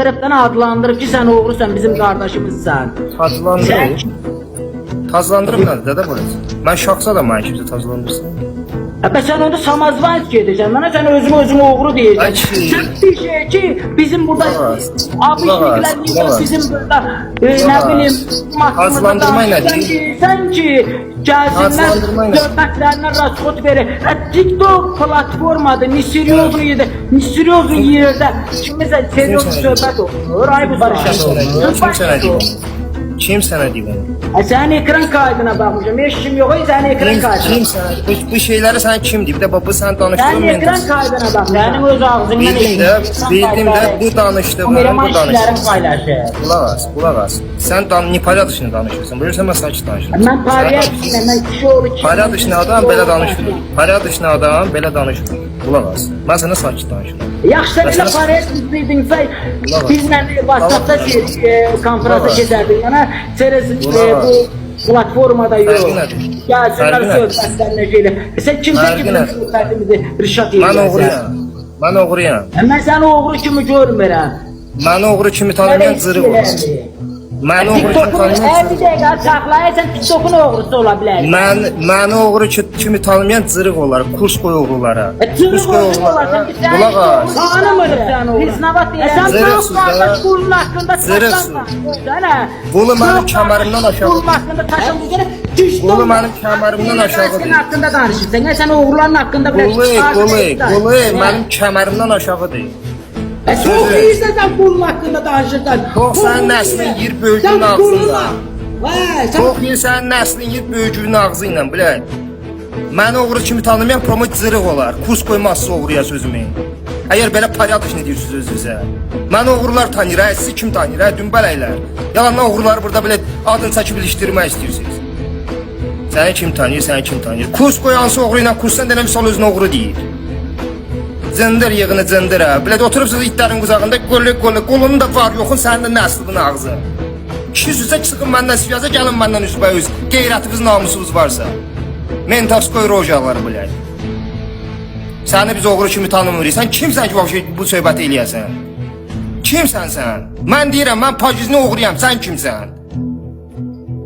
Tərəfdən adlandırıb ki, sən oğrusan, bizim qardaşımızsan. Taclandırım nədir, dədə burası? Mən şahsa da mənə kimsə taclandırsın. Bə sən onda samazvayt gedirsən, mənə sən özümü oğru deyirsən. Sən bir şey ki, bizim burada abişliklər bizim burada, nə bilim, taclandırma nədir? Sən ki, gəlsinlər, söhbətlərinə rasxot verir. TikTok platformadır, nisiriyozun yerdə, kimisə seriyoz söhbət olur, ay bu barışaq. Kim sənə deyib onu? Sənin ekran kaydına baxmışam, heç kim yox, sənin ekran kaydına. Kim sənə? Bu şeyləri sənə kim deyib? Bu sən danışdığın sənin ekran kaydına baxmışam. Sənin öz ağzından bildim də, bu danışdığın, bu danışdığın. Qulaq as. Sən Nipalya dışını danışırsan, buyursan mən sakit danışıram. Mən Palya dışını, mən kişi oğlu kim? Palya dışını adam belə danışır. Palya dışını adam belə danışır. Qulaq as. Mən sənə sakit danışıram. Yaxşı elə Palya dışınsa, bizlə WhatsAppda konferansa gedərdik. Mənə Çerez bu platformada yox. Gəlsinlər söhbətlərinə şeylə. Sən kimsən ki, bizim söhbətimizi rişat edirsən? Mən oğruyam. Mən səni oğru kimi görmürəm. Mən oğru kimi tanımayan zırıq olur. Mən oğru kimi tanımayan bir dəqiqə saxlayırsan, TikTok'un oğrusu ola bilər. Mən oğru kimi tanımayan zırıq olar, kurs qoy oğrulara. Kurs qoy oğrularsan ki, sən tanımırıq sən oğru. Pisnavat deyirsən, sən qardaş qulun haqqında taşlansan. Qulu mənim kəmərimdən aşağıdır. Qulun haqqında taşlansan. Qulu mənim kəmərimdən aşağıdır. Sən haqqında danışırsan, sən oğruların haqqında Qulu mənim kəmərimdən aşağıdır. Çox deyirsən sən qulun haqqında danışırsan. Çox sənin nəslin yiyir böyücünün ağzında. Çox yiyir sənin nəslin yiyir böyücünün ağzı ilə, bilək. Mən oğru kimi tanımayan promot zırıq olar. Kurs qoymazsa oğruya sözümü. Əgər belə paryadışını deyirsiniz özünüzə. Mən oğrular tanıyır, sizi kim tanıyır, dümbələklər. Yalandan oğruları burada belə adını çəkib ilişdirmək istəyirsiniz. Səni kim tanıyır, səni kim tanıyır. Kurs qoyansı oğru ilə kursdan denə misal özünə oğru deyir. Zəndər yığını zəndərə. Bilət oturubsuz itlərin quzağında qolunun da var, yoxun sənin də nəslinin ağzı. Kişi süzə çıxın məndən siyaza, gəlin məndən üzbəyüz. Qeyrətiniz, namusumuz varsa. Mentavskoy rojaları bilək. Səni biz oğru kimi tanımırıq. Sən kimsən ki, bu söhbəti eləyəsən? Kimsən sən? Mən deyirəm, mən pacizini oğruyam, sən kimsən?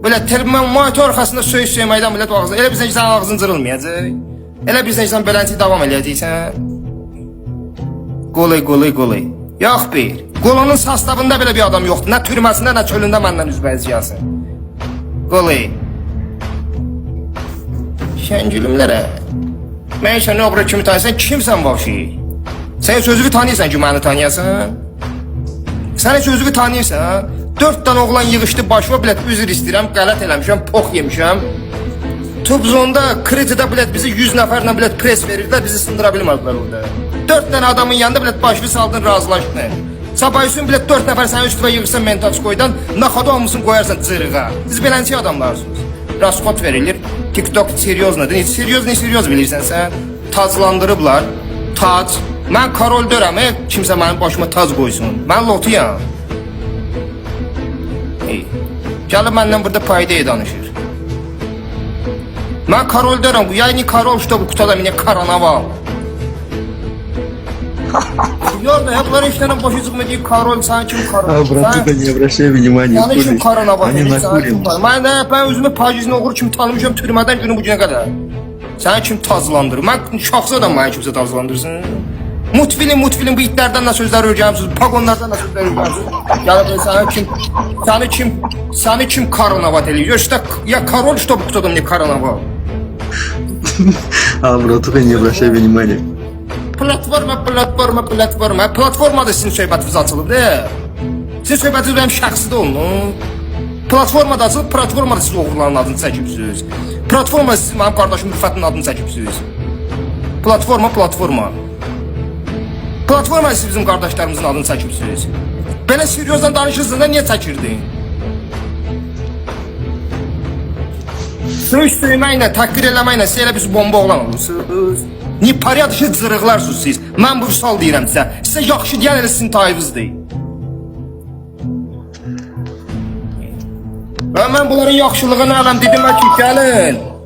Belə mən monitor arxasında söyməkdən millət ağzı. Elə bilsən ki, sən ağzın cırılmayacaq. Elə bilsən ki, sən belənti davam eləyəcəksən. Qolay. Yox bir. Qolunun sastavında belə bir adam yoxdur. Nə türməsində, nə çölündə məndən üzbəyəcəksən. Qolay. Şəngülümlərə. Mən səni oğru kimi tanıyırsan, kimsən vəbşi? Sən sözünü tanıyırsan ki, məni tanıyasan? Sən sözünü tanıyırsan? 4 tane oğlan yığışdı başıma, bilət üzr istəyirəm, qələt eləmişəm, pox yemişəm. Tubzonda, kredidə bilət bizi 100 nəfərlə bilət pres verirlər, bizi sındıra bilmədilər orada. 4 tane adamın yanında bilət başını saldın, razılaşdın. Sabah üstün bilət 4 nəfər sənin üstüvə yığırsan Mentavskoydan, naxada olmuşsun qoyarsan cırığa. Siz belənçi adamlarsınız. Raskot verilir, TikTok seryoz nədir? Ne seryoz bilirsən sən? Taclandırıblar, tac. Mən karol dörəm, kimsə mənim başıma tac qoysun. Mən lotuyam. Gəlib məndən burada paydaya danışır. Mən karol dörəm, я не король, чтобы кто-то меня короновал. Ёрда, я говорю, что нам больше заметил король, сам чем король. Брат, ты не обращай внимания, Они чем короновал, они накурим. Ben özümü pacizini oğru kimi tanımışam türmədən günü bu günə qədər. Səni kim taclandırır? Mən şahsı adam mənə kimsə taclandırsın. Mutfilin bu itlərdən nə sözlər öyrənsiniz, pagonlardan nə sözlər öyrənsiniz. Gəlib səni kim koronovat eləyir? İşte ya korol, что кто-то мне короновал. Брат, ты не обращай внимания. Platformada sizin söhbətiniz açılıb, de. Sizin söhbətiniz benim şəxsidə olun. Platformada açılıb, platformada siz oğurların adını çəkibsiniz. Platformada siz mənim qardaşım Rüfətin adını çəkibsiniz. Platformada siz bizim qardaşlarımızın adını çəkibsiniz. Belə seriozdan danışırsınız da niyə çəkirdin? Söyməklə, təhqir eləməklə siz elə biz bomba oğlan olursunuz. Niyə paraya dışı cırıqlarsınız siz? Mən bu misal deyirəm sizə. Sizə yaxşı deyən elə sizin tayınızdır. Mən bunların yaxşılığını aləm dedim ki,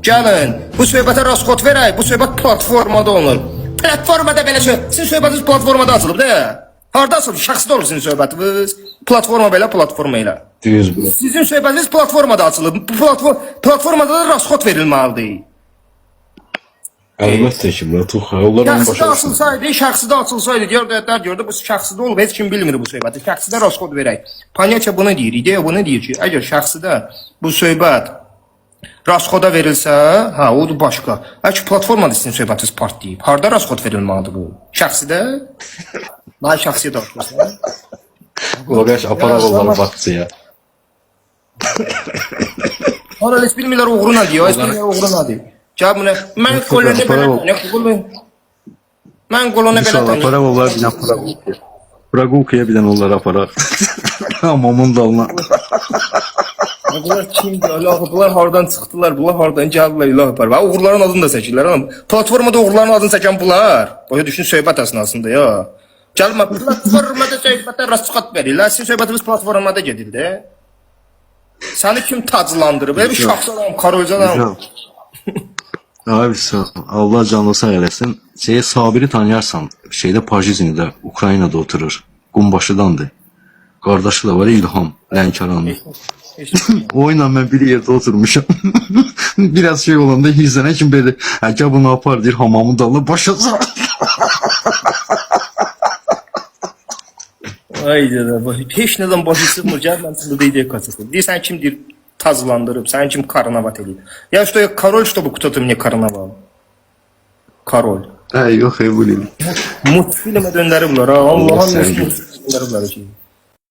gəlin. Bu söhbətə raskot verək, bu söhbət platformada olur. Platformada belə sizin söhbətiniz platformada açılıb, de. Harda açılır? Şəxsi də olur sizin söhbətiniz. Platforma belə, platforma ilə. Düz bu. Sizin söhbətiniz platformada açılır. Bu platformada da rasxod verilməlidir. Əlbəttə ki, Murat, onlar onun Şəxsidə başa açılsaydı, şəxsidə açılsaydı, gördülər gördü, bu şəxsidə olub, heç kim bilmir bu söhbəti. Şəxsidə rasxod verək. Panyatça bunu deyir, ideya bunu deyir ki, əgər şəxsidə bu söhbət rasxoda verilsə, hə, o da başqa. Əgər platformada sizin söhbətiniz partlayıb, harda rasxod verilməlidir bu? Şəxsidə? Daha şəxsiyə daxilsən. Qardaş, aparaq onları baxçıya. Hala heç bilmirlər uğru nədir, heç bilmirlər uğru nədir. Gəl buna, mən kolonu belə mən kolonu belə İnşallah tanıyım. aparaq onlar bir dənə Pragulkaya bir dənə onları aparaq. Hamamın dalına. Bunlar kimdir? Allah, bunlar hardan çıxdılar? Bunlar hardan gəldilər? İlah apar. Və uğurların adını da çəkirlər. Anam, platformada uğurların adını çəkən bunlar. Başa düşün söhbət əsnasında ya. Gəlmə platformada söhbətə rasxat verirlər. Sizin söhbətiniz platformada gedir də. Səni kim taclandırıb? Elə bir şaxs adam, karolca adam. Abi sağ ol. Allah canlı sağ eləsin. Sabiri tanıyarsan, Pajizmdə, Ukraynada oturur. Qumbaşıdandır. Qardaşı da var, İlham, Lənkəranlı. O ilə mən bir yerdə oturmuşam. Biraz şey olanda hizlənə kim belə, gəl bunu apar deyir, hamamın dalına başa sağ. Ay da, heç nədən başı çıxmır. Gəl mən sizə deyəcək qaçasın. Deyirsən kim deyir tazlandırıb, sən kim karnavat eləyib. Ya что я король, чтобы кто-то мне карнавал. Король. Yox, bu deyil. Multfilmə döndəriblər ha. Allah'ın multfilmə döndəriblər ki.